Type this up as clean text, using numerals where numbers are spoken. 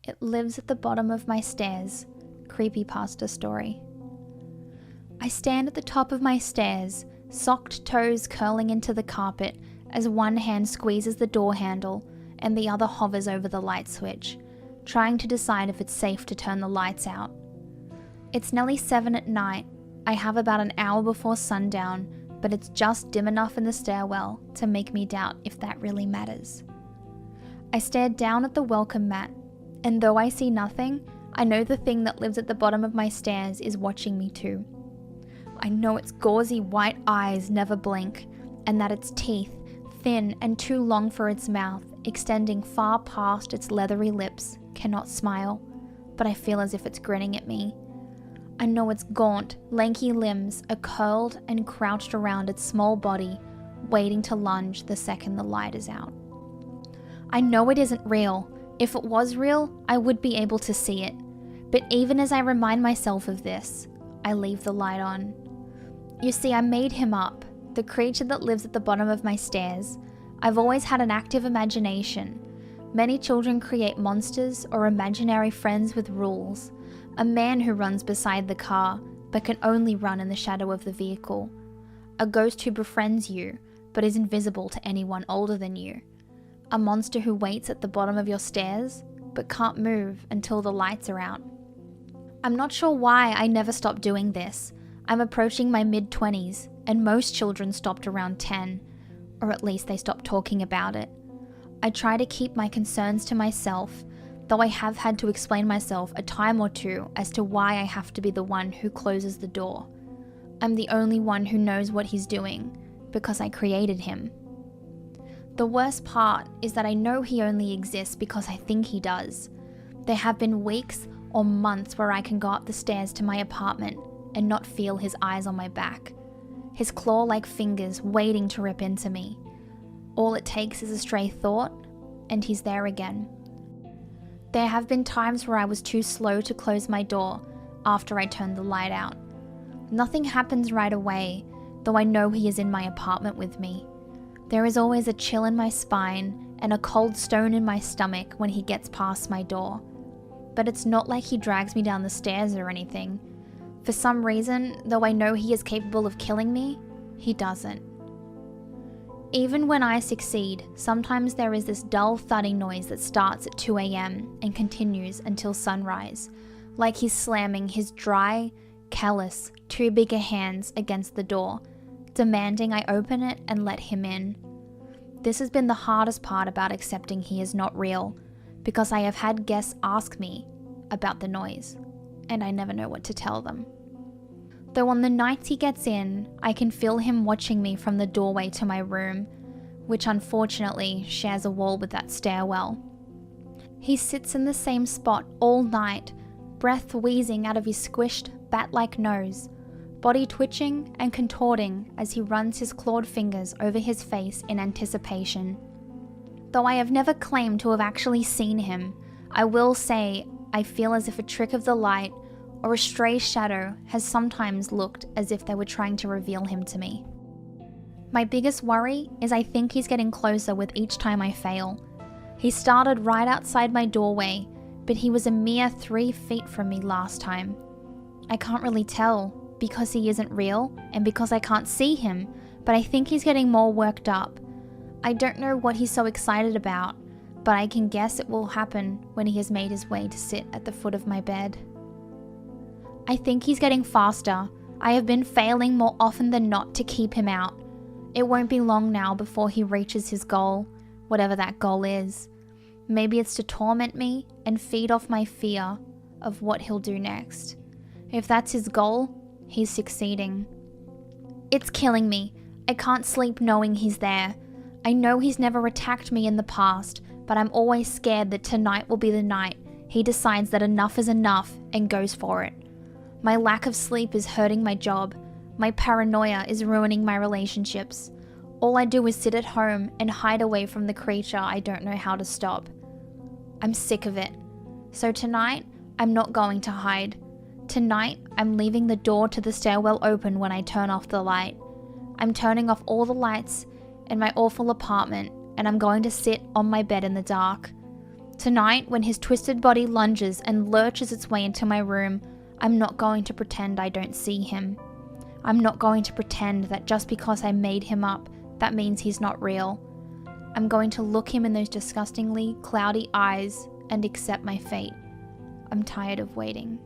It lives at the bottom of my stairs. Creepypasta story. I stand at the top of my stairs, socked toes curling into the carpet as one hand squeezes the door handle and the other hovers over the light switch, trying to decide if it's safe to turn the lights out. It's nearly 7 at night. I have about an hour before sundown, but it's just dim enough in the stairwell to make me doubt if that really matters. I stare down at the welcome mat, and though I see nothing, I know the thing that lives at the bottom of my stairs is watching me too. I know its gauzy white eyes never blink, and that its teeth, thin and too long for its mouth, extending far past its leathery lips, cannot smile, but I feel as if it's grinning at me. I know its gaunt, lanky limbs are curled and crouched around its small body, waiting to lunge the second the light is out. I know it isn't real. If it was real, I would be able to see it. But even as I remind myself of this, I leave the light on. You see, I made him up, the creature that lives at the bottom of my stairs. I've always had an active imagination. Many children create monsters or imaginary friends with rules. A man who runs beside the car, but can only run in the shadow of the vehicle. A ghost who befriends you, but is invisible to anyone older than you. A monster who waits at the bottom of your stairs, but can't move until the lights are out. I'm not sure why I never stopped doing this. I'm approaching my mid-20s, and most children stopped around 10, or at least they stopped talking about it. I try to keep my concerns to myself, though I have had to explain myself a time or two as to why I have to be the one who closes the door. I'm the only one who knows what he's doing, because I created him. The worst part is that I know he only exists because I think he does. There have been weeks or months where I can go up the stairs to my apartment and not feel his eyes on my back, his claw-like fingers waiting to rip into me. All it takes is a stray thought, and he's there again. There have been times where I was too slow to close my door after I turned the light out. Nothing happens right away, though I know he is in my apartment with me. There is always a chill in my spine and a cold stone in my stomach when he gets past my door. But it's not like he drags me down the stairs or anything. For some reason, though I know he is capable of killing me, he doesn't. Even when I succeed, sometimes there is this dull thudding noise that starts at 2 a.m. and continues until sunrise, like he's slamming his dry, callous, two bigger hands against the door, demanding I open it and let him in. This has been the hardest part about accepting he is not real, because I have had guests ask me about the noise, and I never know what to tell them. Though on the nights he gets in, I can feel him watching me from the doorway to my room, which unfortunately shares a wall with that stairwell. He sits in the same spot all night, breath wheezing out of his squished, bat-like nose, body twitching and contorting as he runs his clawed fingers over his face in anticipation. Though I have never claimed to have actually seen him, I will say I feel as if a trick of the light or a stray shadow has sometimes looked as if they were trying to reveal him to me. My biggest worry is I think he's getting closer with each time I fail. He started right outside my doorway, but he was a mere 3 feet from me last time. I can't really tell because he isn't real and because I can't see him, but I think he's getting more worked up. I don't know what he's so excited about, but I can guess it will happen when he has made his way to sit at the foot of my bed. I think he's getting faster. I have been failing more often than not to keep him out. It won't be long now before he reaches his goal, whatever that goal is. Maybe it's to torment me and feed off my fear of what he'll do next. If that's his goal, he's succeeding. It's killing me. I can't sleep knowing he's there. I know he's never attacked me in the past, but I'm always scared that tonight will be the night he decides that enough is enough and goes for it. My lack of sleep is hurting my job. My paranoia is ruining my relationships. All I do is sit at home and hide away from the creature I don't know how to stop. I'm sick of it. So tonight, I'm not going to hide. Tonight, I'm leaving the door to the stairwell open when I turn off the light. I'm turning off all the lights in my awful apartment, and I'm going to sit on my bed in the dark. Tonight, when his twisted body lunges and lurches its way into my room, I'm not going to pretend I don't see him. I'm not going to pretend that just because I made him up, that means he's not real. I'm going to look him in those disgustingly cloudy eyes and accept my fate. I'm tired of waiting.